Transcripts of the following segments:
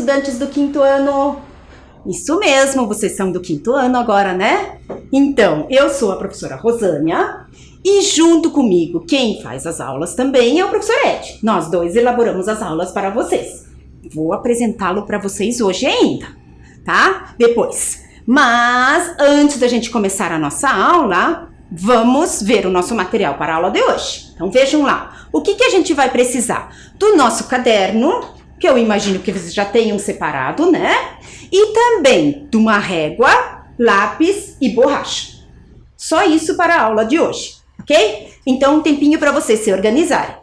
estudantes do quinto ano? Isso mesmo, vocês são do quinto ano agora, né? Então, eu sou a professora Rosânia e junto comigo quem faz as aulas também é o professor Ed. Nós dois elaboramos as aulas para vocês. Vou apresentá-lo para vocês hoje ainda, tá? Depois. Mas antes da gente começar a nossa aula, vamos ver o nosso material para a aula de hoje. Então vejam lá, o que a gente vai precisar? Do nosso caderno, que eu imagino que vocês já tenham separado, né? E também de uma régua, lápis e borracha. Só isso para a aula de hoje, ok? Então um tempinho para vocês se organizarem.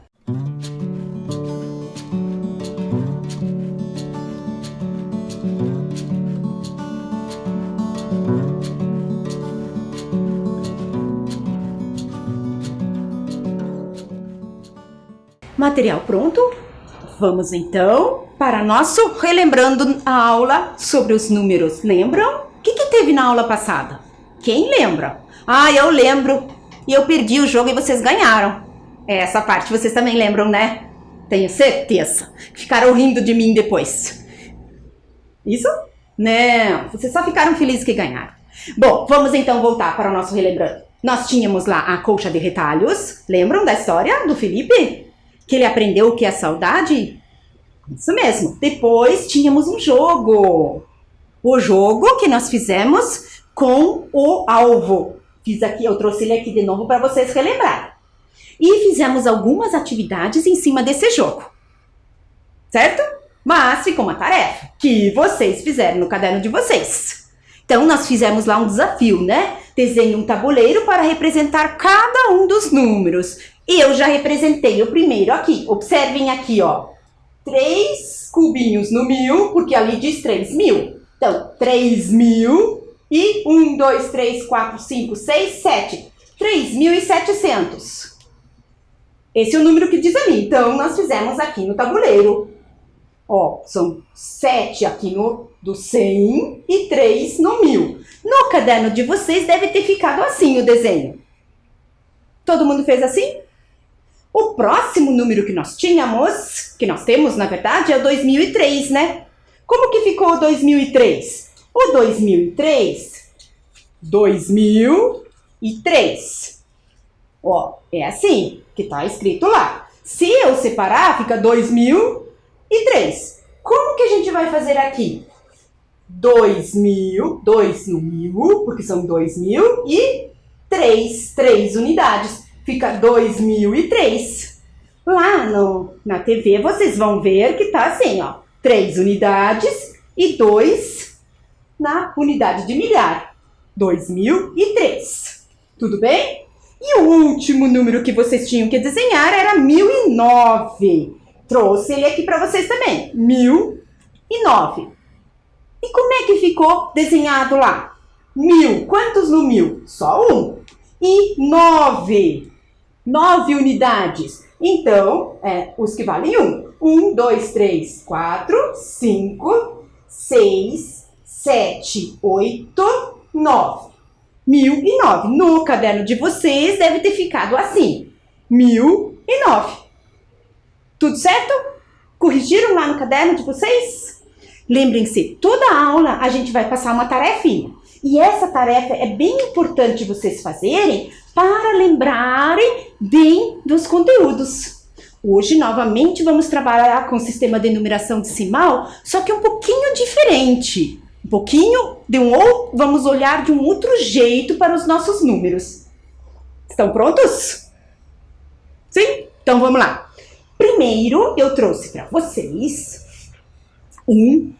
Material pronto? Vamos então para nosso relembrando a aula sobre os números. Lembram? O que teve na aula passada? Quem lembra? Ah, eu lembro. E eu perdi o jogo e vocês ganharam. Essa parte vocês também lembram, né? Tenho certeza. Ficaram rindo de mim depois. Isso? Não, vocês só ficaram felizes que ganharam. Bom, vamos então voltar para o nosso relembrando. Nós tínhamos lá a colcha de retalhos. Lembram da história do Felipe? Que ele aprendeu o que é saudade? Isso mesmo. Depois tínhamos um jogo. O jogo que nós fizemos com o alvo. Fiz aqui, eu trouxe ele aqui de novo para vocês relembrarem. E fizemos algumas atividades em cima desse jogo. Certo? Mas ficou uma tarefa que vocês fizeram no caderno de vocês. Então nós fizemos lá um desafio, né? Desenhe um tabuleiro para representar cada um dos números. E eu já representei o primeiro aqui. Observem aqui, ó. 3 cubinhos no 1000, porque ali diz 3.000. Então, 3.000 e 1, 2, 3, 4, 5, 6, 7. 3.700. Esse é o número que diz ali. Então, nós fizemos aqui no tabuleiro. Ó, são 7 aqui no do 100 e 3 no 1000. No caderno de vocês deve ter ficado assim o desenho. Todo mundo fez assim? O próximo número que nós temos, na verdade, é o 2003, né? Como que ficou o 2003? O 2003. Ó, é assim que tá escrito lá. Se eu separar, fica 2003. Como que a gente vai fazer aqui? 2.000, 2 no 1000, porque são 2.000 e 3 unidades. Fica 2003. Lá na TV vocês vão ver que tá assim, ó. 3 unidades e 2 na unidade de milhar. 2003. Tudo bem? E o último número que vocês tinham que desenhar era 1009. Trouxe ele aqui para vocês também. 1009. E como é que ficou desenhado lá? 1000. Quantos no 1000? Só um. E 9 unidades. Então, os que valem 1. 1, 2, 3, 4, 5, 6, 7, 8, 9. 1009. No caderno de vocês deve ter ficado assim. 1009. Tudo certo? Corrigiram lá no caderno de vocês? Lembrem-se, toda aula a gente vai passar uma tarefinha. E essa tarefa é bem importante vocês fazerem para lembrarem bem dos conteúdos. Hoje, novamente, vamos trabalhar com o sistema de numeração decimal, só que um pouquinho diferente. Vamos olhar de um outro jeito para os nossos números. Estão prontos? Sim? Então vamos lá. Primeiro, eu trouxe para vocês um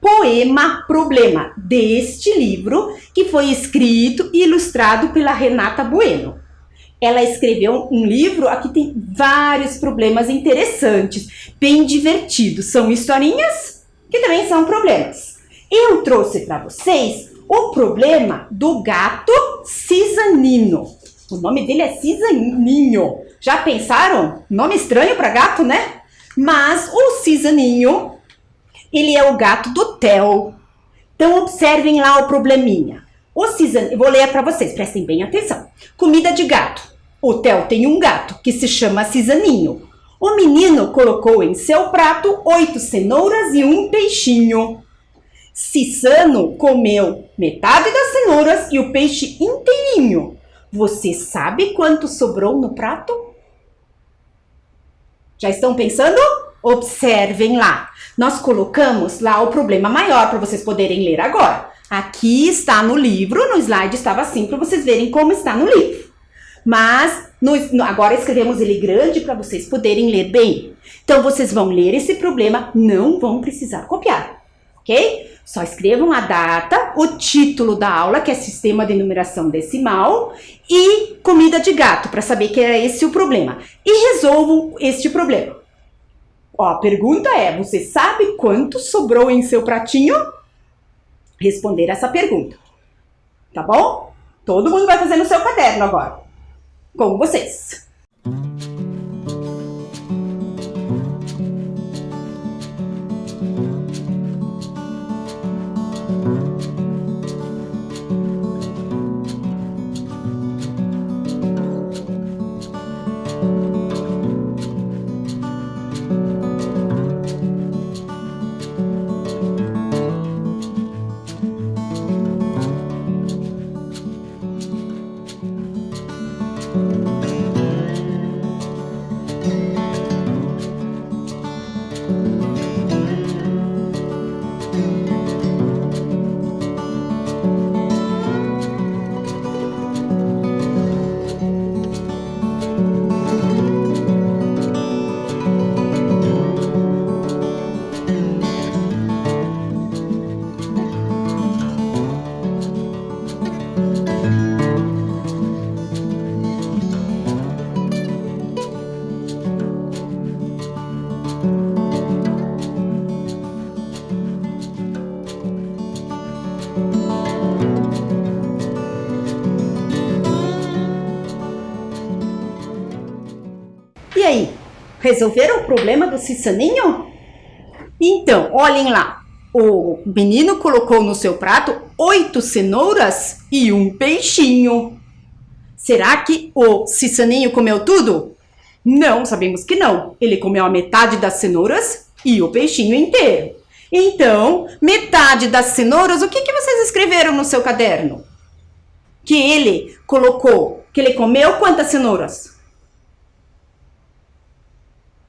poema problema deste livro que foi escrito e ilustrado pela Renata Bueno. Ela escreveu um livro, aqui tem vários problemas interessantes, bem divertidos. São historinhas que também são problemas. Eu trouxe para vocês o problema do gato Cisanino. O nome dele é Cisaninho. Já pensaram? Nome estranho para gato, né? Mas o Cisaninho, ele é o gato do Theo. Então, observem lá o probleminha. Eu vou ler para vocês, prestem bem atenção. Comida de gato. O Theo tem um gato que se chama Cisaninho. O menino colocou em seu prato 8 cenouras e um peixinho. Cissano comeu metade das cenouras e o peixe inteirinho. Você sabe quanto sobrou no prato? Já estão pensando? Observem lá. Nós colocamos lá o problema maior para vocês poderem ler agora. Aqui está no livro, no slide estava assim para vocês verem como está no livro. Mas agora escrevemos ele grande para vocês poderem ler bem. Então vocês vão ler esse problema, não vão precisar copiar, ok? Só escrevam a data, o título da aula, que é Sistema de Numeração Decimal, e Comida de Gato, para saber que era esse o problema. E resolvam este problema. Ó, a pergunta é, você sabe quanto sobrou em seu pratinho? Responder essa pergunta, tá bom? Todo mundo vai fazer no seu caderno agora, com vocês. E aí, resolveram o problema do Cissaninho? Então, olhem lá. O menino colocou no seu prato 8 cenouras e um peixinho. Será que o Cissaninho comeu tudo? Não, sabemos que não. Ele comeu a metade das cenouras e o peixinho inteiro. Então, metade das cenouras, o que vocês escreveram no seu caderno? Que ele colocou, que ele comeu quantas cenouras?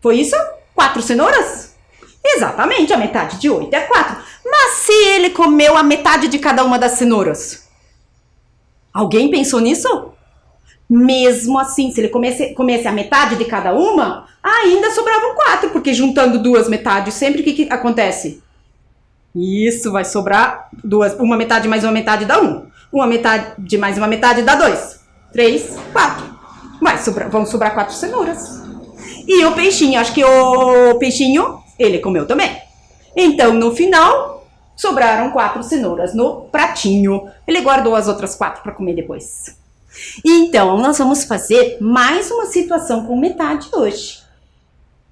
Foi isso? 4 cenouras? Exatamente, a metade de 8 é 4. Mas se ele comeu a metade de cada uma das cenouras? Alguém pensou nisso? Mesmo assim, se ele comesse a metade de cada uma, ainda sobravam 4, porque juntando duas metades sempre, o que acontece? Isso, vai sobrar uma metade mais uma metade dá 1. Uma metade mais uma metade dá 2. 3, 4. Vão sobrar 4 cenouras. E o peixinho, acho que o peixinho, ele comeu também. Então, no final, sobraram 4 cenouras no pratinho. Ele guardou as outras 4 para comer depois. Então, nós vamos fazer mais uma situação com metade hoje.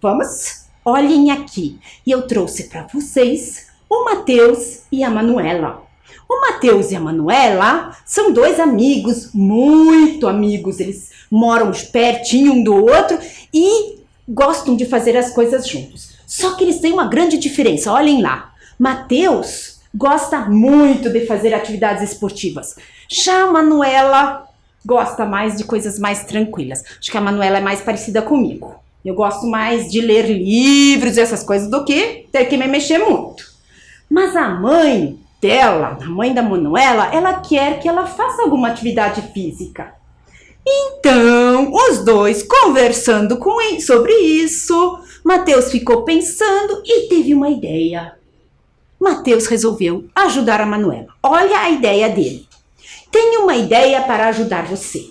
Vamos? Olhem aqui. E eu trouxe para vocês o Matheus e a Manuela. O Matheus e a Manuela são 2 amigos, muito amigos. Eles moram pertinho um do outro e gostam de fazer as coisas juntos. Só que eles têm uma grande diferença, olhem lá. Matheus gosta muito de fazer atividades esportivas. Já a Manuela gosta mais de coisas mais tranquilas. Acho que a Manuela é mais parecida comigo. Eu gosto mais de ler livros e essas coisas do que ter que me mexer muito. Mas a mãe dela, a mãe da Manuela, ela quer que ela faça alguma atividade física. Então, os dois conversando sobre isso, Matheus ficou pensando e teve uma ideia. Matheus resolveu ajudar a Manuela. Olha a ideia dele. Tenho uma ideia para ajudar você.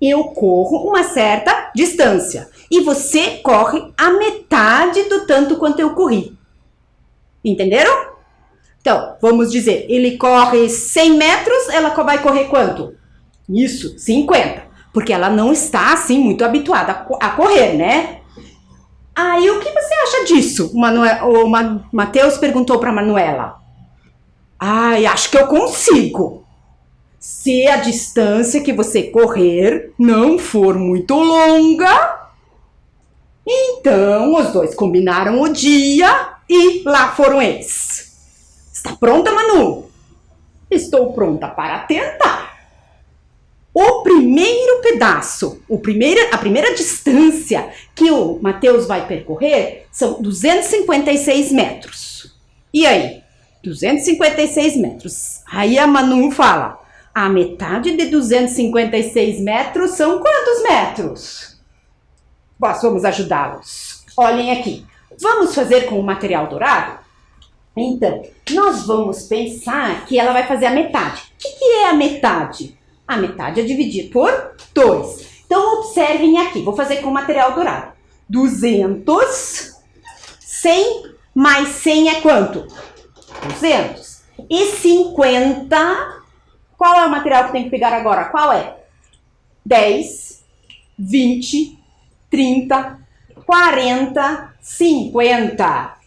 Eu corro uma certa distância e você corre a metade do tanto quanto eu corri. Entenderam? Então, vamos dizer, ele corre 100 metros, ela vai correr quanto? Isso, 50. Porque ela não está, assim, muito habituada a correr, né? Aí, o que você acha disso? O Matheus perguntou para a Manuela. Acho que eu consigo. Se a distância que você correr não for muito longa, Então, os dois combinaram o dia e lá foram eles. Está pronta, Manu? Estou pronta para tentar. O primeiro pedaço, a primeira distância que o Matheus vai percorrer são 256 metros. E aí? 256 metros. Aí a Manu fala, a metade de 256 metros são quantos metros? Nós vamos ajudá-los. Olhem aqui. Vamos fazer com o material dourado? Então, nós vamos pensar que ela vai fazer a metade. O que é a metade? A metade é dividir por 2. Então, observem aqui. Vou fazer com o material dourado. 200, 100 mais 100 é quanto? 200. E 50, qual é o material que tem que pegar agora? Qual é? 10, 20, 30, 40, 50.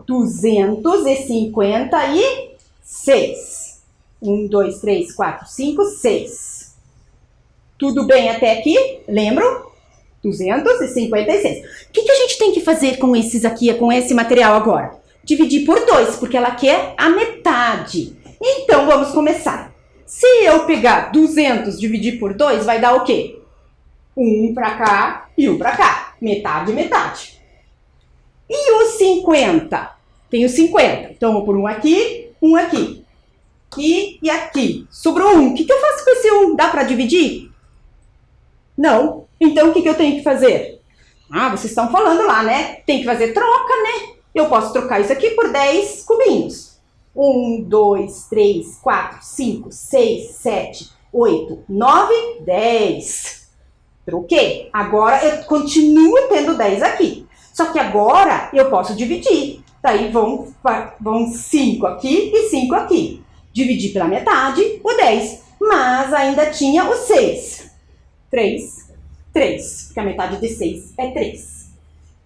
256. 1, 2, 3, 4, 5, 6. Tudo bem até aqui? Lembram? 256. O que a gente tem que fazer com esses aqui, com esse material agora? Dividir por 2, porque ela quer a metade. Então, vamos começar. Se eu pegar 200 dividir por 2, vai dar o quê? 1 para cá e 1 para cá. Metade, metade. E os 50? Tem os 50. Então, vou por um aqui, um aqui. E aqui. Sobrou 1. O que eu faço com esse 1? Dá para dividir? Não. Então, o que eu tenho que fazer? Ah, vocês estão falando lá, né? Tem que fazer troca, né? Eu posso trocar isso aqui por 10 cubinhos. 1, 2, 3, 4, 5, 6, 7, 8, 9, 10. Troquei. Agora, eu continuo tendo 10 aqui. Só que agora, eu posso dividir. Daí, vão 5 aqui e 5 aqui. Dividir pela metade, o 10. Mas ainda tinha o 6. 3, 3. Porque a metade de 6 é 3.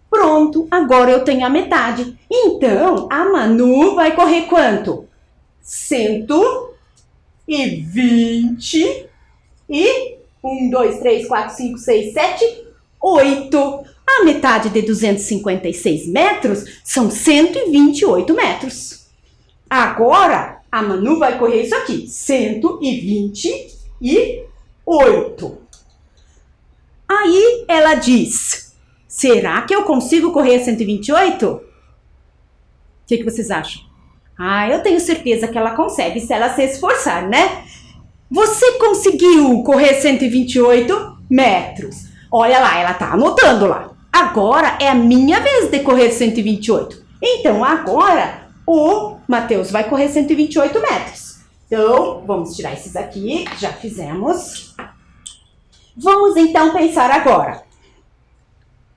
Pronto, agora eu tenho a metade. Então, a Manu vai correr quanto? 120 e 1, 2, 3, 4, 5, 6, 7, 8. A metade de 256 metros são 128 metros. Agora, a Manu vai correr isso aqui, 128. Aí ela diz, será que eu consigo correr 128? O que vocês acham? Ah, eu tenho certeza que ela consegue, se ela se esforçar, né? Você conseguiu correr 128 metros. Olha lá, ela tá anotando lá. Agora é a minha vez de correr 128. Então, agora o Matheus vai correr 128 metros. Então, vamos tirar esses aqui, já fizemos. Vamos então pensar agora.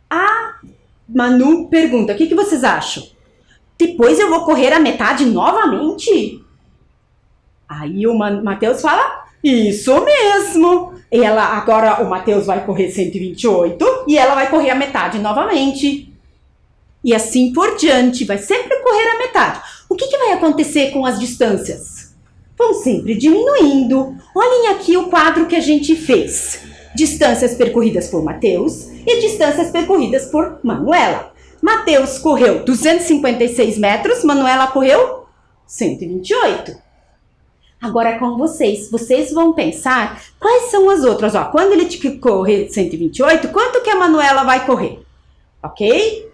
A Manu pergunta, o que vocês acham? Depois eu vou correr a metade novamente? Aí o Matheus fala, isso mesmo. Agora o Matheus vai correr 128 e ela vai correr a metade novamente. E assim por diante, vai sempre correr a metade. O que vai acontecer com as distâncias? Vão sempre diminuindo. Olhem aqui o quadro que a gente fez. Distâncias percorridas por Matheus e distâncias percorridas por Manuela. Matheus correu 256 metros, Manuela correu 128. Agora é com vocês. Vocês vão pensar quais são as outras. Ó, quando ele correr 128, quanto que a Manuela vai correr? Ok?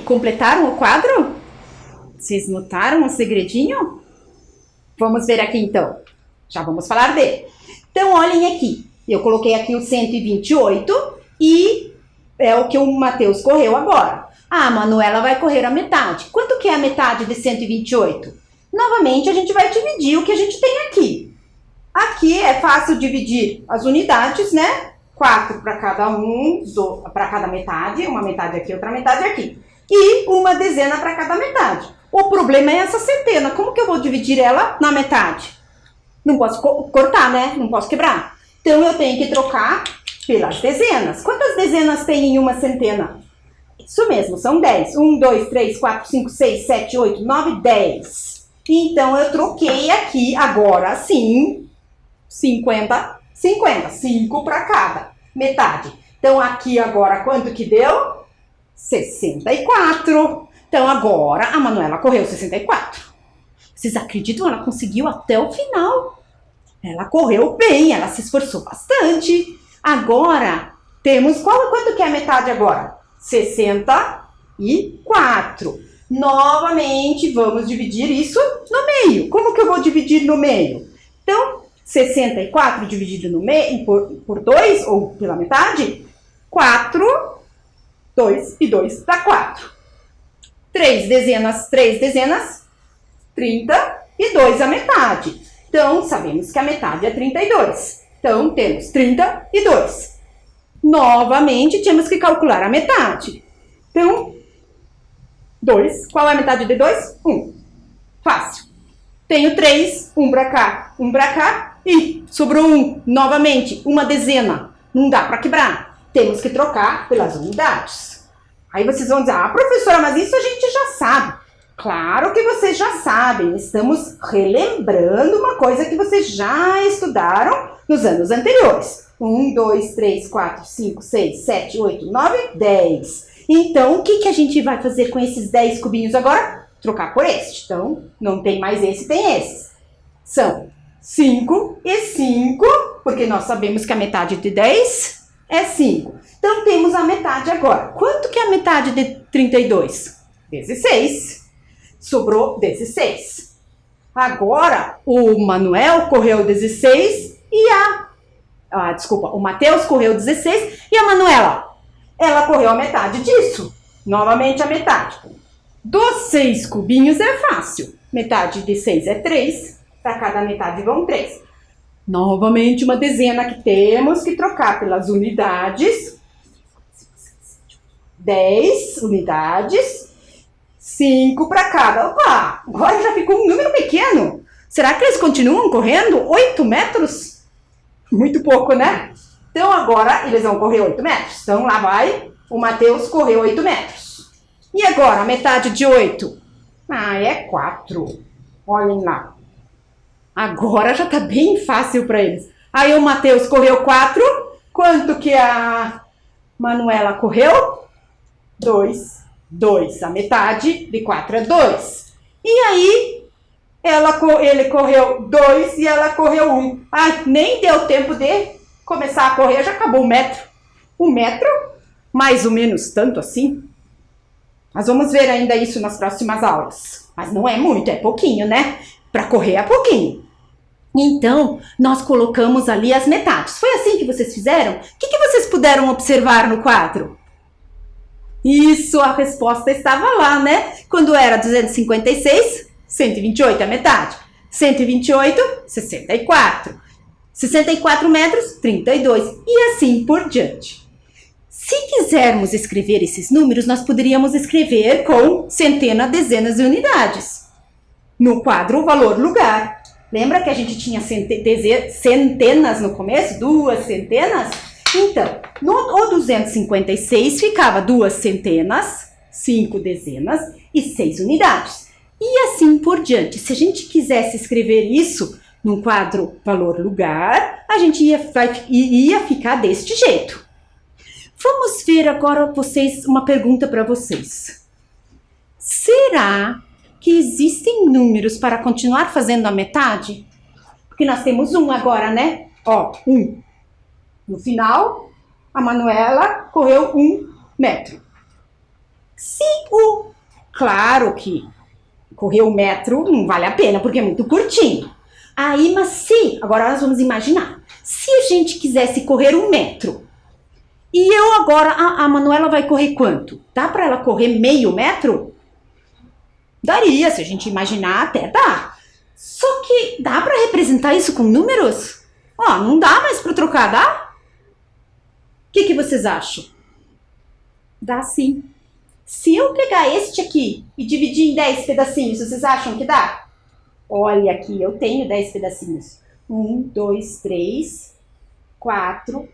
completaram o quadro? Vocês notaram o segredinho? Vamos ver aqui então. Já vamos falar dele. Então, olhem aqui. Eu coloquei aqui o 128 e é o que o Matheus correu agora. A Manuela vai correr a metade. Quanto que é a metade de 128? Novamente, a gente vai dividir o que a gente tem aqui. Aqui é fácil dividir as unidades, né? 4 para cada para cada metade. Uma metade aqui, outra metade aqui. E uma dezena para cada metade. O problema é essa centena. Como que eu vou dividir ela na metade? Não posso cortar, né? Não posso quebrar. Então, eu tenho que trocar pelas dezenas. Quantas dezenas tem em uma centena? Isso mesmo, são 10. 1, 2, 3, 4, 5, 6, 7, 8, 9, 10. Então, eu troquei aqui, agora sim, 50, 50. 5 para cada metade. Então, aqui agora, quanto que deu? 64. Então, agora, a Manuela correu 64. Vocês acreditam? Ela conseguiu até o final. Ela correu bem, ela se esforçou bastante. Agora, temos... Quanto que é a metade agora? 64. Novamente, vamos dividir isso no meio. Como que eu vou dividir no meio? Então, 64 dividido no meio por 2, ou pela metade, 4, 2 e 2 dá 4. 3 dezenas, 32 a metade. Então, sabemos que a metade é 32. Então, temos 32. Novamente, temos que calcular a metade. Então, 2. Qual é a metade de 2? 1. Fácil. Tenho 3, 1 para cá, 1 para cá. E sobrou 1. Novamente, uma dezena. Não dá para quebrar. Temos que trocar pelas unidades. Aí vocês vão dizer, professora, mas isso a gente já sabe. Claro que vocês já sabem. Estamos relembrando uma coisa que vocês já estudaram nos anos anteriores. 1, 2, 3, 4, 5, 6, 7, 8, 9, 10. Então, o que a gente vai fazer com esses 10 cubinhos agora? Trocar por este. Então, não tem mais esse, tem esses. São 5 e 5, porque nós sabemos que a metade de 10 é 5. Então, temos a metade agora. Quanto que é a metade de 32? 16. Sobrou 16. Agora, o Manuel correu 16 e o Matheus correu 16 e a Manuela, ela correu a metade disso. Novamente a metade. Dos 6 cubinhos é fácil. Metade de 6 é 3. Para cada metade vão 3. Novamente uma dezena que temos que trocar pelas unidades. 10 unidades. 5 para cada. Opa, agora já ficou um número pequeno. Será que eles continuam correndo 8 metros? Muito pouco, né? Então agora eles vão correr 8 metros. Então lá vai, o Matheus correu 8 metros. E agora, a metade de 8? É 4. Olhem lá. Agora já tá bem fácil para eles. Aí o Matheus correu 4. Quanto que a Manuela correu? 2. 2. A metade de 4 é 2. E aí, ele correu 2 e ela correu 1. Nem deu tempo de começar a correr, já acabou o metro. 1 metro, mais ou menos tanto assim. Nós vamos ver ainda isso nas próximas aulas. Mas não é muito, é pouquinho, né? Para correr é pouquinho. Então, nós colocamos ali as metades. Foi assim que vocês fizeram? O que vocês puderam observar no quadro? Isso, a resposta estava lá, né? Quando era 256, 128 é a metade. 128, 64. 64 metros, 32. E assim por diante. Se quisermos escrever esses números, nós poderíamos escrever com centena, dezenas e unidades. No quadro, o valor lugar. Lembra que a gente tinha centenas no começo? 2 centenas? Então, o 256 ficava 2 centenas, 5 dezenas e 6 unidades. E assim por diante. Se a gente quisesse escrever isso no quadro valor lugar, a gente ia ficar deste jeito. Vamos ver agora uma pergunta para vocês. Será que existem números para continuar fazendo a metade? Porque nós temos 1 agora, né? 1. No final, a Manuela correu 1 metro. Se o... Claro que correr 1 metro não vale a pena, porque é muito curtinho. Aí, mas se... Agora nós vamos imaginar. Se a gente quisesse correr 1 metro, e eu agora... A Manuela vai correr quanto? Dá para ela correr meio metro? Daria, se a gente imaginar, até dá. Só que dá para representar isso com números? Ó, não dá mais para trocar, dá? O que vocês acham? Dá sim. Se eu pegar este aqui e dividir em 10 pedacinhos, vocês acham que dá? Olha aqui, eu tenho 10 pedacinhos. 1, 2, 3, 4,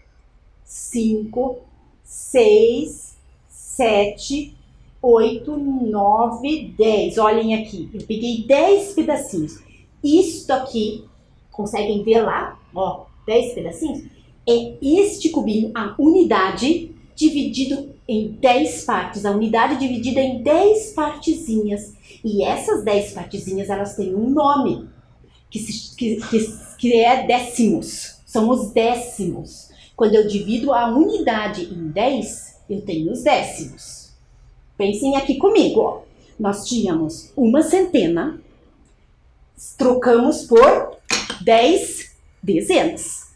5, 6, 7, 8, 9, 10. Olhem aqui, eu peguei 10 pedacinhos. Isto aqui, conseguem ver lá? Ó, 10 pedacinhos. É este cubinho, a unidade, dividido em 10 partes. A unidade dividida em 10 partezinhas. E essas 10 partezinhas, elas têm um nome, que é décimos. São os décimos. Quando eu divido a unidade em 10, eu tenho os décimos. Pensem aqui comigo, ó. Nós tínhamos uma centena, trocamos por 10 dezenas.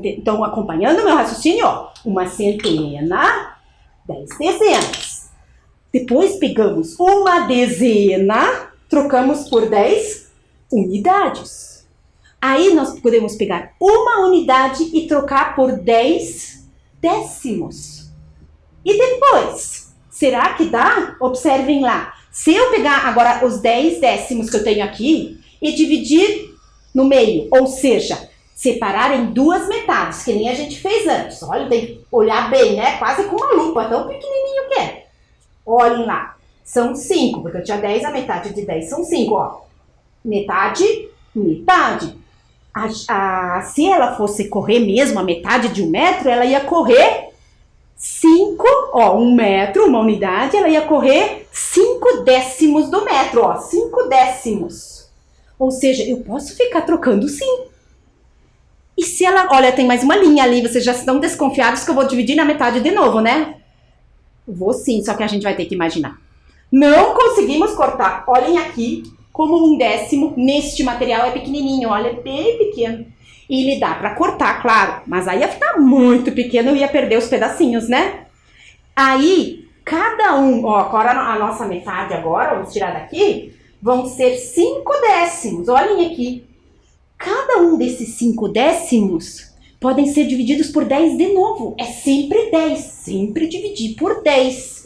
Estão acompanhando o meu raciocínio? Ó, uma centena, 10 dezenas. Depois pegamos uma dezena, trocamos por 10 unidades. Aí nós podemos pegar uma unidade e trocar por 10 décimos. E depois, será que dá? Observem lá. Se eu pegar agora os 10 décimos que eu tenho aqui e dividir no meio, ou seja, separar em 2 metades, que nem a gente fez antes. Olha, tem que olhar bem, né? Quase com uma lupa, tão pequenininho que é. Olhem lá, são 5, porque eu tinha 10, a metade de 10 são 5, ó. Metade, metade. Se ela fosse correr mesmo a metade de 1 metro, ela ia correr 5, ó, 1 metro, uma unidade, ela ia correr 5 décimos do metro, ó, 5 décimos. Ou seja, eu posso ficar trocando sim. E se ela, olha, tem mais uma linha ali, vocês já estão desconfiados que eu vou dividir na metade de novo, né? Vou sim, só que a gente vai ter que imaginar. Não conseguimos cortar. Olhem aqui como 1 décimo neste material é pequenininho, olha, é bem pequeno. E ele dá para cortar, claro, mas aí ia ficar muito pequeno, eu ia perder os pedacinhos, né? Aí, cada um, ó, agora a nossa metade agora, vamos tirar daqui, vão ser 5 décimos, olhem aqui. Cada um desses 5 décimos podem ser divididos por 10 de novo. É sempre 10, sempre dividir por 10.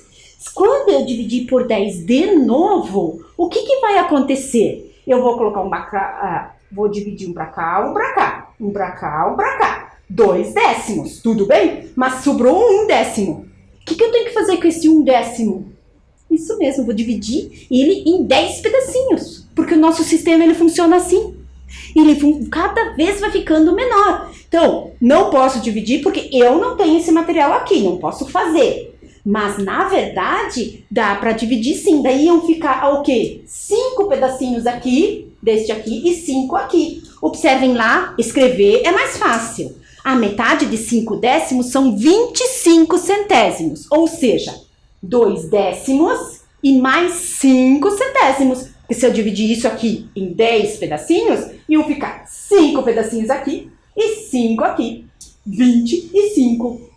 Quando eu dividir por 10 de novo, o que vai acontecer? Eu vou colocar vou dividir um para cá, um para cá, um para cá, um para cá. 2 décimos, tudo bem? Mas sobrou 1 décimo. O que eu tenho que fazer com esse 1 décimo? Isso mesmo, vou dividir ele em 10 pedacinhos, porque o nosso sistema ele funciona assim. Ele cada vez vai ficando menor. Então, não posso dividir porque eu não tenho esse material aqui, não posso fazer. Mas, na verdade, dá para dividir sim. Daí iam ficar o quê? 5 pedacinhos aqui, deste aqui, e 5 aqui. Observem lá, escrever é mais fácil. A metade de 5 décimos são 25 centésimos. Ou seja, 2 décimos e mais 5 centésimos. Porque se eu dividir isso aqui em 10 pedacinhos, iam ficar 5 pedacinhos aqui e 5 aqui. 25.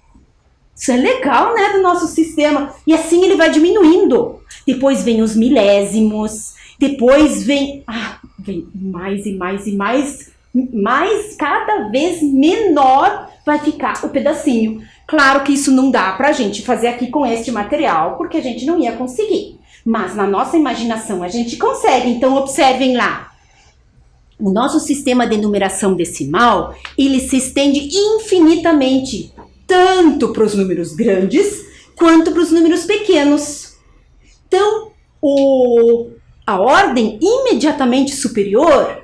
Isso é legal, né, do nosso sistema. E assim ele vai diminuindo. Depois vem os milésimos. Depois vem mais e mais e mais. Mas cada vez menor vai ficar o pedacinho. Claro que isso não dá pra gente fazer aqui com este material, porque a gente não ia conseguir. Mas na nossa imaginação a gente consegue. Então observem lá. O nosso sistema de numeração decimal, ele se estende infinitamente, tanto para os números grandes, quanto para os números pequenos. Então, a ordem imediatamente superior,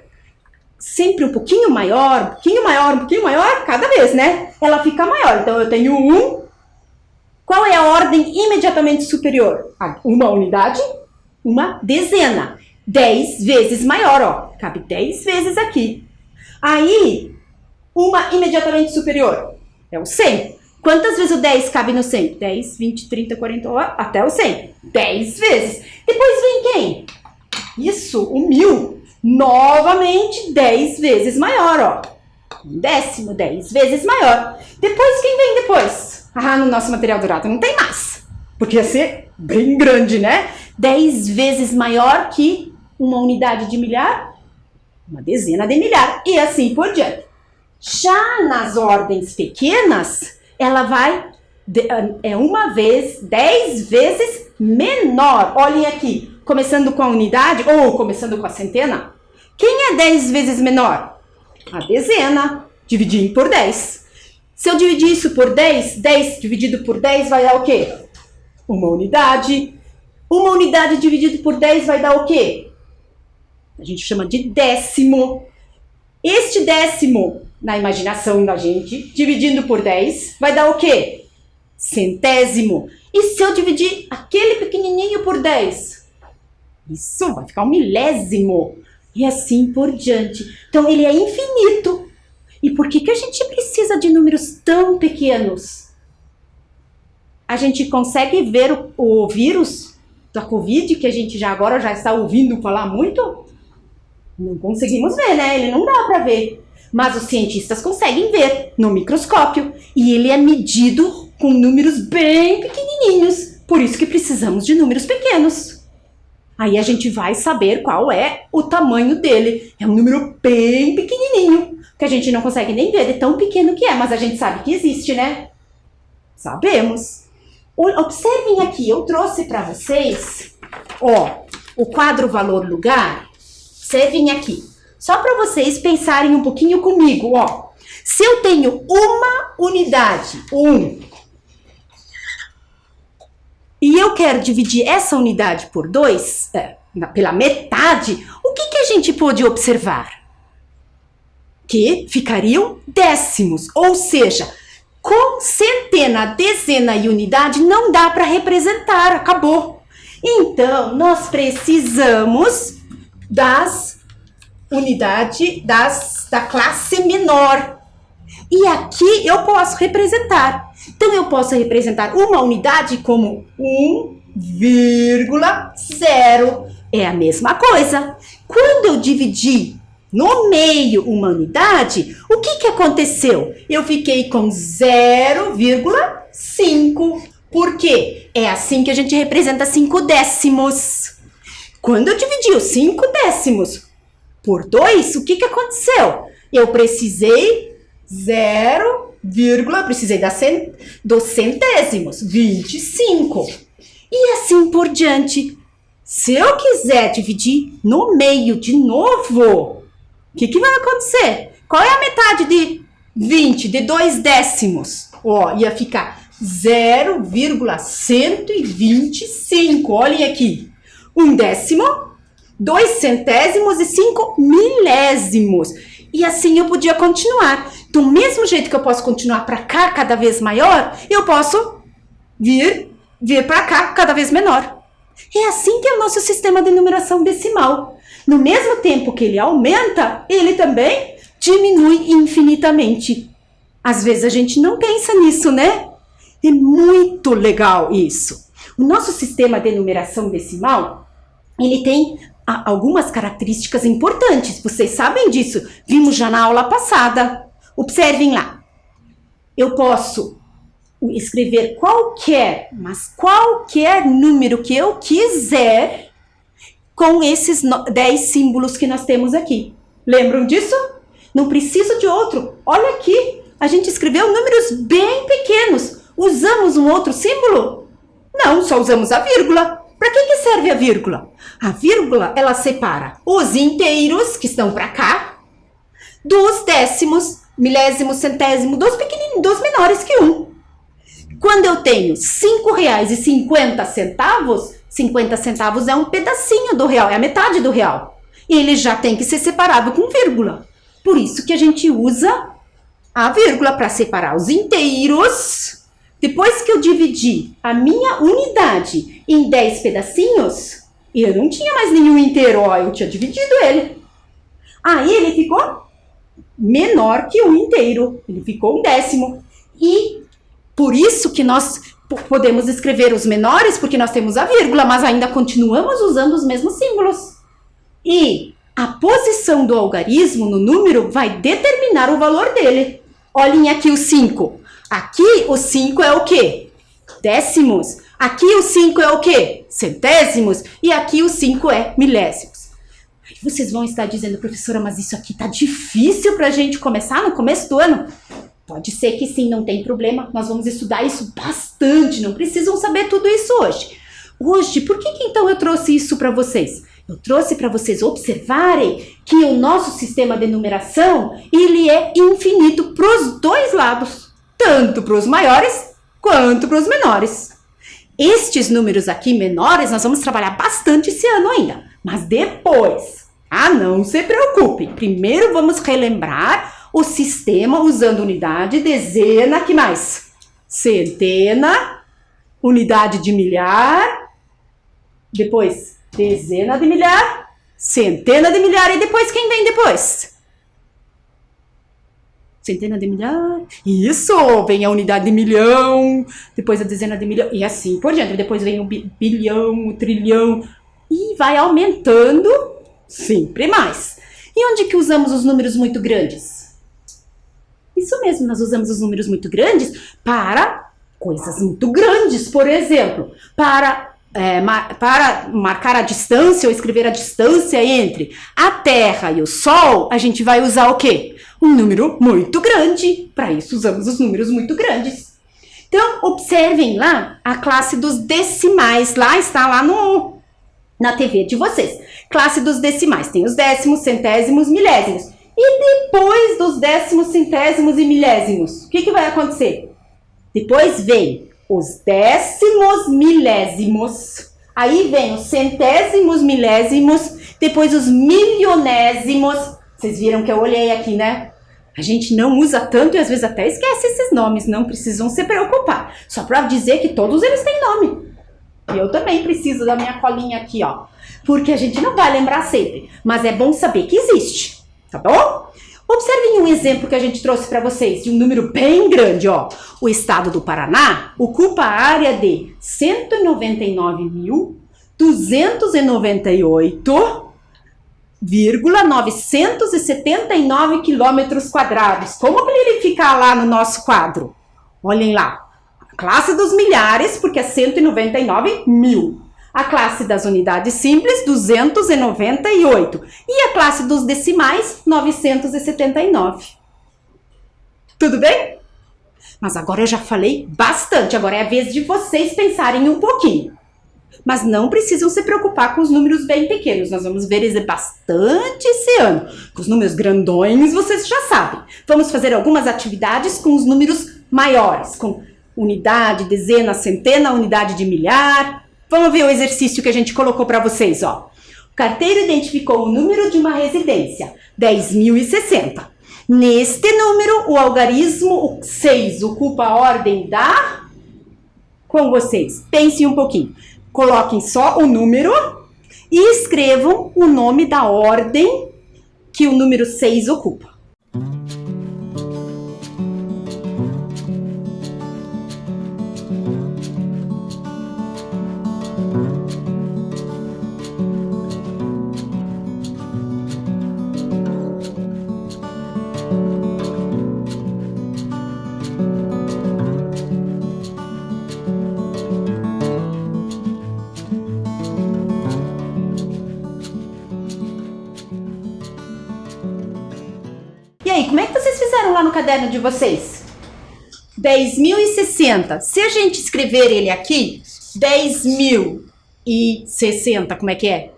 sempre um pouquinho maior, um pouquinho maior, um pouquinho maior, cada vez, né? Ela fica maior. Então, eu tenho 1. Qual é a ordem imediatamente superior? Uma unidade, uma dezena. 10 vezes maior, ó. Cabe 10 vezes aqui. Aí, uma imediatamente superior é o 100. Quantas vezes o 10 cabe no 100? 10, 20, 30, 40, até o 100. 10 vezes. Depois vem quem? Isso, o 1000. Novamente, 10 vezes maior, ó. Um décimo, 10 vezes maior. Depois, quem vem depois? Ah, no nosso material dourado não tem mais. Porque ia ser bem grande, né? 10 vezes maior que uma unidade de milhar, uma dezena de milhar, e assim por diante. Já nas ordens pequenas, ela vai, uma vez, 10 vezes menor. Olhem aqui, começando com a unidade, ou começando com a centena. Quem é 10 vezes menor? A dezena, dividindo por 10. Se eu dividir isso por 10, 10 dividido por 10 vai dar o quê? Uma unidade. Uma unidade dividido por 10 vai dar o quê? A gente chama de décimo. Este décimo, na imaginação da gente, dividindo por 10, vai dar o quê? Centésimo. E se eu dividir aquele pequenininho por 10? Isso, vai ficar um milésimo. E assim por diante. Então, ele é infinito. E por que a gente precisa de números tão pequenos? A gente consegue ver o vírus da Covid, que a gente agora já está ouvindo falar muito? Não conseguimos ver, né? Ele não dá para ver. Mas os cientistas conseguem ver no microscópio. E ele é medido com números bem pequenininhos. Por isso que precisamos de números pequenos. Aí a gente vai saber qual é o tamanho dele. É um número bem pequenininho, que a gente não consegue nem ver de tão pequeno que é, mas a gente sabe que existe, né? Sabemos. Observem aqui, eu trouxe para vocês, ó, o quadro valor lugar. Observem aqui, só para vocês pensarem um pouquinho comigo, ó. Se eu tenho uma unidade, e eu quero dividir essa unidade por 2, pela metade, o que a gente pode observar? Que ficariam décimos, ou seja, com centena, dezena e unidade não dá para representar, acabou. Então, nós precisamos das unidades da classe menor. E aqui eu posso representar. Então, eu posso representar uma unidade como 1,0. É a mesma coisa. Quando eu dividi no meio uma unidade, o que aconteceu? Eu fiquei com 0,5. Por quê? É assim que a gente representa 5 décimos. Quando eu dividi os 5 décimos por 2, o que aconteceu? Eu precisei precisei dos centésimos, 25. E assim por diante. Se eu quiser dividir no meio de novo, o que vai acontecer? Qual é a metade de 20, de 2 décimos? Ó, ia ficar 0,125. Olhem aqui. 1 décimo, 2 centésimos e 5 milésimos. E assim eu podia continuar. Do mesmo jeito que eu posso continuar para cá cada vez maior, eu posso vir para cá cada vez menor. É assim que é o nosso sistema de numeração decimal. No mesmo tempo que ele aumenta, ele também diminui infinitamente. Às vezes a gente não pensa nisso, né? É muito legal isso. O nosso sistema de numeração decimal, ele tem algumas características importantes. Vocês sabem disso. Vimos já na aula passada. Observem lá. Eu posso escrever qualquer número que eu quiser com esses 10 símbolos que nós temos aqui. Lembram disso? Não preciso de outro. Olha aqui, a gente escreveu números bem pequenos. Usamos um outro símbolo? Não, só usamos a vírgula. Para que serve a vírgula? A vírgula, ela separa os inteiros, que estão para cá, dos décimos, milésimos, centésimos, dos pequenininhos, dos menores que 1. Quando eu tenho R$5,50, 50 centavos é um pedacinho do real, é a metade do real. E ele já tem que ser separado com vírgula. Por isso que a gente usa a vírgula para separar os inteiros. Depois que eu dividi a minha unidade em 10 pedacinhos, eu não tinha mais nenhum inteiro, ó, eu tinha dividido ele. Aí ele ficou menor que um inteiro, ele ficou 1 décimo. E Por isso que nós podemos escrever os menores, porque nós temos a vírgula, mas ainda continuamos usando os mesmos símbolos. E a posição do algarismo no número vai determinar o valor dele. Olhem aqui o 5. Aqui o 5 é o quê? Décimos. Aqui o 5 é o quê? Centésimos. E aqui o 5 é milésimos. Aí vocês vão estar dizendo, professora, mas isso aqui tá difícil pra gente começar no começo do ano. Pode ser que sim, não tem problema. Nós vamos estudar isso bastante. Não precisam saber tudo isso hoje. Hoje, por que então eu trouxe isso para vocês? Eu trouxe para vocês observarem que o nosso sistema de numeração, ele é infinito para os dois lados. Tanto para os maiores, quanto para os menores. Estes números aqui menores, nós vamos trabalhar bastante esse ano ainda. Mas depois, não se preocupe. Primeiro vamos relembrar o sistema usando unidade, dezena, que mais? Centena, unidade de milhar, depois dezena de milhar, centena de milhar, e depois quem vem depois? Centena de milhar, isso, vem a unidade de milhão, depois a dezena de milhão, e assim por diante, depois vem o bilhão, o trilhão, e vai aumentando sempre mais. E onde que usamos os números muito grandes? Isso mesmo, nós usamos os números muito grandes para coisas muito grandes, por exemplo, para marcar a distância ou escrever a distância entre a Terra e o Sol, a gente vai usar o quê? Um número muito grande. Para isso usamos os números muito grandes. Então, observem lá a classe dos decimais. Lá está lá na TV de vocês. Classe dos decimais. Tem os décimos, centésimos, milésimos. E depois dos décimos, centésimos e milésimos, o que vai acontecer? Depois vem os décimos milésimos, aí vem os centésimos milésimos, depois os milionésimos. Vocês viram que eu olhei aqui, né? A gente não usa tanto e às vezes até esquece esses nomes, não precisam se preocupar. Só para dizer que todos eles têm nome. E eu também preciso da minha colinha aqui, ó. Porque a gente não vai lembrar sempre, mas é bom saber que existe, tá bom? Observem um exemplo que a gente trouxe para vocês, de um número bem grande, ó. O estado do Paraná ocupa a área de 199.298,979 quilômetros quadrados. Como que ele fica lá no nosso quadro? Olhem lá. A classe dos milhares, porque é 199 mil. A classe das unidades simples, 298. E a classe dos decimais, 979. Tudo bem? Mas agora eu já falei bastante. Agora é a vez de vocês pensarem um pouquinho. Mas não precisam se preocupar com os números bem pequenos. Nós vamos ver isso bastante esse ano. Com os números grandões, vocês já sabem. Vamos fazer algumas atividades com os números maiores. Com unidade, dezena, centena, unidade de milhar. Vamos ver o exercício que a gente colocou para vocês, ó. O carteiro identificou o número de uma residência, 10.060. Neste número, o algarismo 6 ocupa a ordem da... Com vocês, pensem um pouquinho. Coloquem só o número e escrevam o nome da ordem que o número 6 ocupa. E aí, como é que vocês fizeram lá no caderno de vocês? 10.060. Se a gente escrever ele aqui, 10.060, como é que é?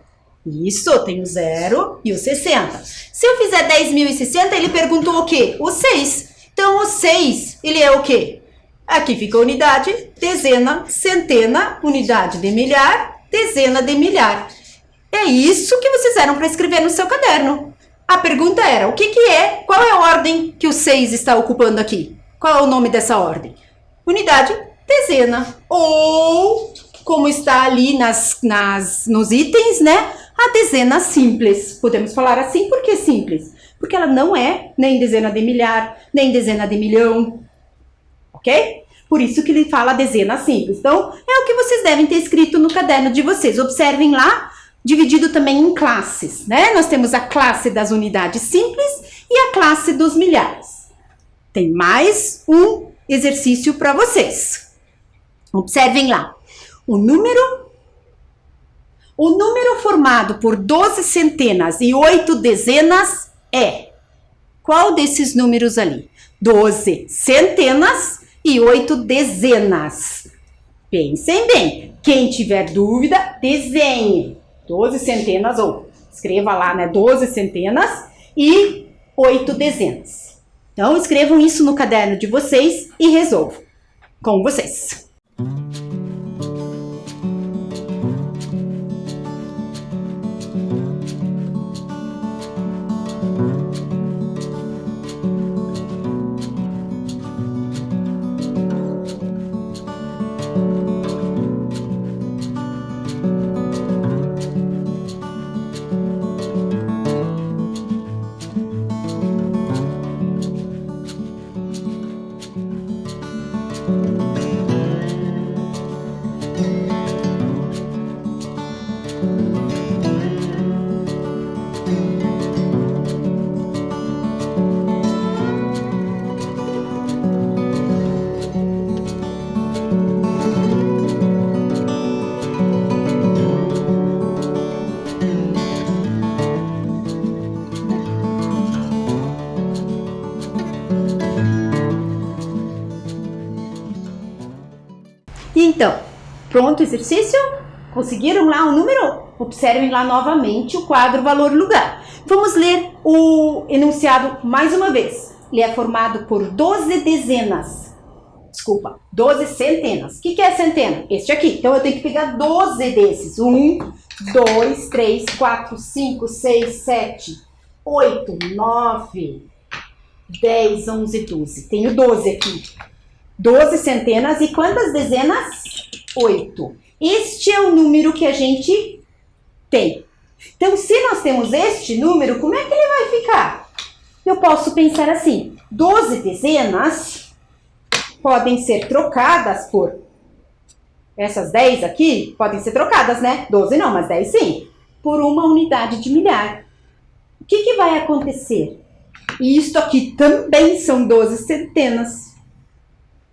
Isso, tem o 0 e o 60. Se eu fizer 10.060, ele perguntou o quê? O 6. Então, o 6, ele é o quê? Aqui fica a unidade, dezena, centena, unidade de milhar, dezena de milhar. É isso que vocês eram para escrever no seu caderno. A pergunta era, o que é? Qual é a ordem que o 6 está ocupando aqui? Qual é o nome dessa ordem? Unidade, dezena. Ou, como está ali nos itens, né? A dezena simples. Podemos falar assim, por que simples? Porque ela não é nem dezena de milhar, nem dezena de milhão. Ok? Por isso que ele fala dezena simples. Então, é o que vocês devem ter escrito no caderno de vocês. Observem lá, dividido também em classes, né? Nós temos a classe das unidades simples e a classe dos milhares. Tem mais um exercício para vocês. Observem lá. O número formado por 12 centenas e 8 dezenas é... Qual desses números ali? 12 centenas e 8 dezenas. Pensem bem. Quem tiver dúvida, desenhe. 12 centenas, ou escreva lá, né? 12 centenas e 8 dezenas. Então, escrevam isso no caderno de vocês e resolvam com vocês. Então, pronto o exercício? Conseguiram lá o número? Observem lá novamente o quadro valor lugar. Vamos ler o enunciado mais uma vez. Ele é formado por 12 dezenas. Desculpa, 12 centenas. O que é centena? Este aqui. Então, eu tenho que pegar 12 desses. 1, 2, 3, 4, 5, 6, 7, 8, 9, 10, 11, 12. Tenho 12 aqui. 12 centenas e quantas dezenas? 8. Este é o número que a gente tem. Então, se nós temos este número, como é que ele vai ficar? Eu posso pensar assim, 12 dezenas podem ser trocadas por... Essas 10 aqui podem ser trocadas, né? 12 não, mas 10 sim. Por uma unidade de milhar. O que vai acontecer? Isto aqui também são 12 centenas.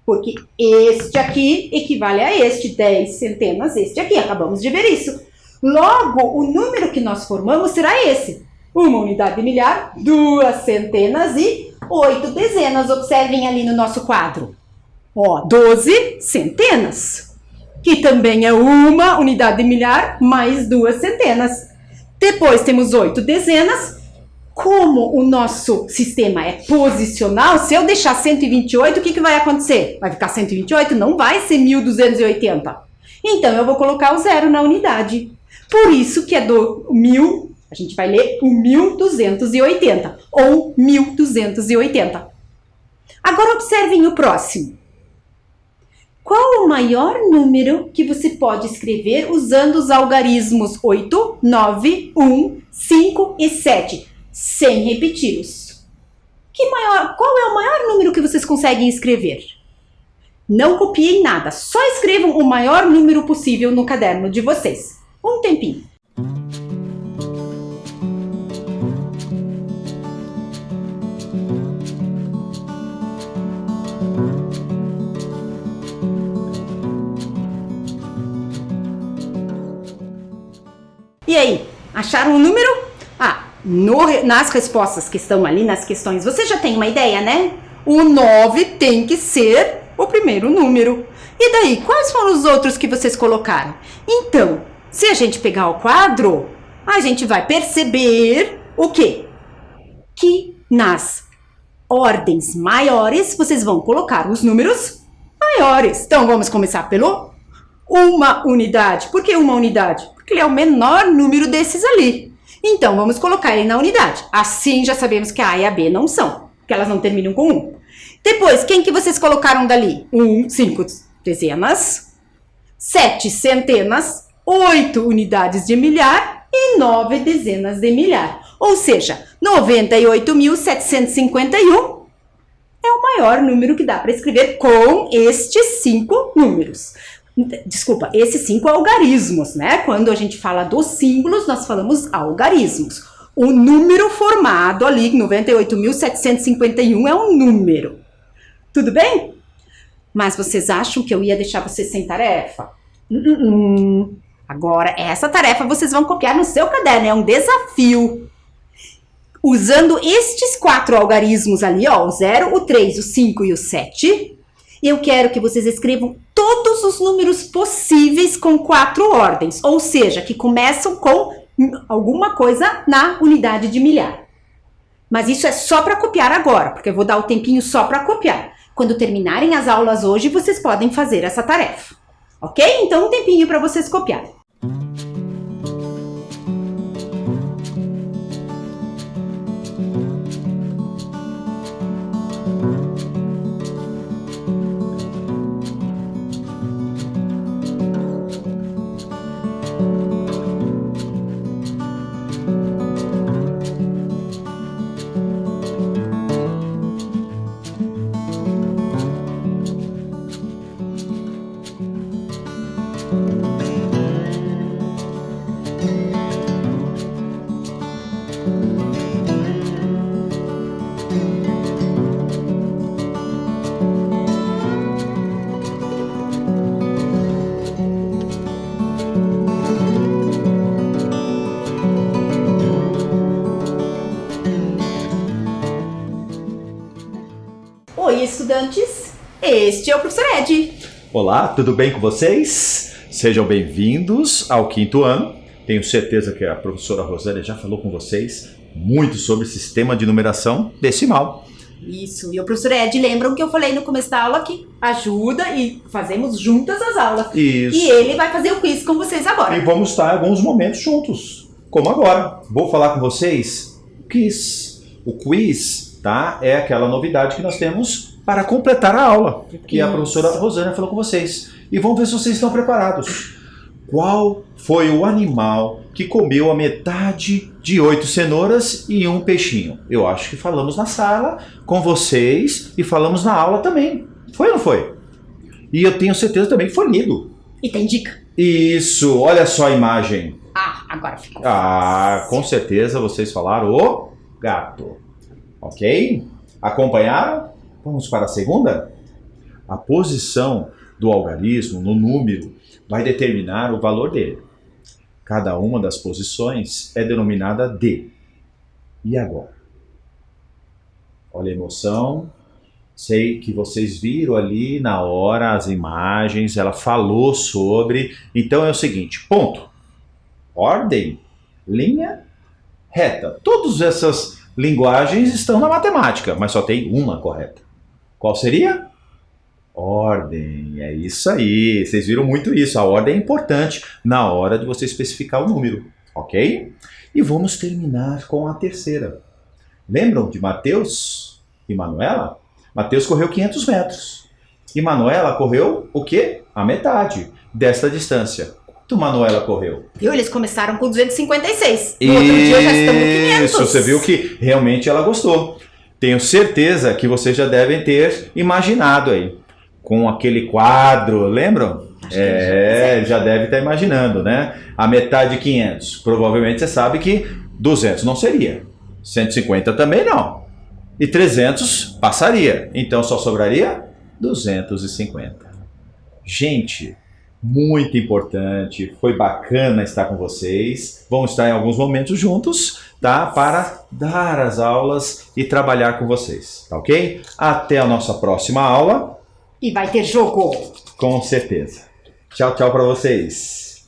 Porque este aqui equivale a este, 10 centenas, este aqui. Acabamos de ver isso. Logo, o número que nós formamos será esse. Uma unidade de milhar, 2 centenas e 8 dezenas. Observem ali no nosso quadro. Ó, 12 centenas. Que também é uma unidade de milhar mais 2 centenas. Depois temos 8 dezenas. Como o nosso sistema é posicional, se eu deixar 128, o que vai acontecer? Vai ficar 128? Não vai ser 1280. Então, eu vou colocar o zero na unidade. Por isso que é do 1000, a gente vai ler o 1280, ou 1280. Agora, observem o próximo. Qual o maior número que você pode escrever usando os algarismos 8, 9, 1, 5 e 7? Sem repeti-los. Qual é o maior número que vocês conseguem escrever? Não copiem nada, só escrevam o maior número possível no caderno de vocês. Um tempinho. E aí, acharam o número? Nas respostas que estão ali, nas questões, você já tem uma ideia, né? O 9 tem que ser o primeiro número. E daí, quais foram os outros que vocês colocaram? Então, se a gente pegar o quadro, a gente vai perceber o quê? Que nas ordens maiores, vocês vão colocar os números maiores. Então, vamos começar pelo uma unidade. Por que uma unidade? Porque ele é o menor número desses ali. Então, vamos colocar ele na unidade. Assim, já sabemos que a A e a B não são, porque elas não terminam com 1. Depois, quem que vocês colocaram dali? 5 dezenas, 7 centenas, 8 unidades de milhar e 9 dezenas de milhar. Ou seja, 98.751 é o maior número que dá para escrever com estes 5 números. Desculpa, esses 5 algarismos, né? Quando a gente fala dos símbolos, nós falamos algarismos. O número formado ali, 98.751, é um número. Tudo bem? Mas vocês acham que eu ia deixar vocês sem tarefa? Agora, essa tarefa vocês vão copiar no seu caderno, é um desafio. Usando estes 4 algarismos ali, ó, o 0, o 3, o 5 e o 7, eu quero que vocês escrevam todos os números possíveis com 4 ordens, ou seja, que começam com alguma coisa na unidade de milhar. Mas isso é só para copiar agora, porque eu vou dar o tempinho só para copiar. Quando terminarem as aulas hoje, vocês podem fazer essa tarefa. Ok? Então, um tempinho para vocês copiarem. Oi, estudantes! Este é o professor Ed. Olá, tudo bem com vocês? Sejam bem-vindos ao 5º ano. Tenho certeza que a professora Rosânia já falou com vocês muito sobre sistema de numeração decimal. Isso, e o professor Ed, lembram que eu falei no começo da aula que ajuda e fazemos juntas as aulas. Isso. E ele vai fazer o quiz com vocês agora. E vamos estar em alguns momentos juntos, como agora. Vou falar com vocês o quiz. O quiz, tá? É aquela novidade que nós temos para completar a aula, que a professora Rosânia falou com vocês. E vamos ver se vocês estão preparados. Qual foi o animal que comeu a metade de 8 cenouras e um peixinho? Eu acho que falamos na sala com vocês e falamos na aula também. Foi ou não foi? E eu tenho certeza também que foi lido. E tem dica? Isso, olha só a imagem. Agora ficou. Com certeza vocês falaram o gato. Ok? Acompanharam? Vamos para a segunda? A posição do algarismo no número vai determinar o valor dele. Cada uma das posições é denominada D. E agora? Olha a emoção. Sei que vocês viram ali na hora as imagens, ela falou sobre. Então é o seguinte, ponto. Ordem, linha, reta. Todas essas linguagens estão na matemática, mas só tem uma correta. Qual seria? Ordem, é isso aí. Vocês viram muito isso. A ordem é importante na hora de você especificar o número, ok? E vamos terminar com a terceira. Lembram de Mateus e Manuela? Mateus correu 500 metros. E Manuela correu o quê? A metade desta distância. Quanto Manuela correu? Viu? Eles começaram com 256. No outro dia já estamos com 500. Isso, você viu que realmente ela gostou. Tenho certeza que vocês já devem ter imaginado aí. Com aquele quadro, lembram? Já deve estar imaginando, né? A metade de 500. Provavelmente você sabe que 200 não seria. 150 também não. E 300 passaria. Então só sobraria 250. Gente, muito importante. Foi bacana estar com vocês. Vamos estar em alguns momentos juntos, tá? Para dar as aulas e trabalhar com vocês, tá ok? Até a nossa próxima aula. E vai ter jogo. Com certeza. Tchau, tchau para vocês.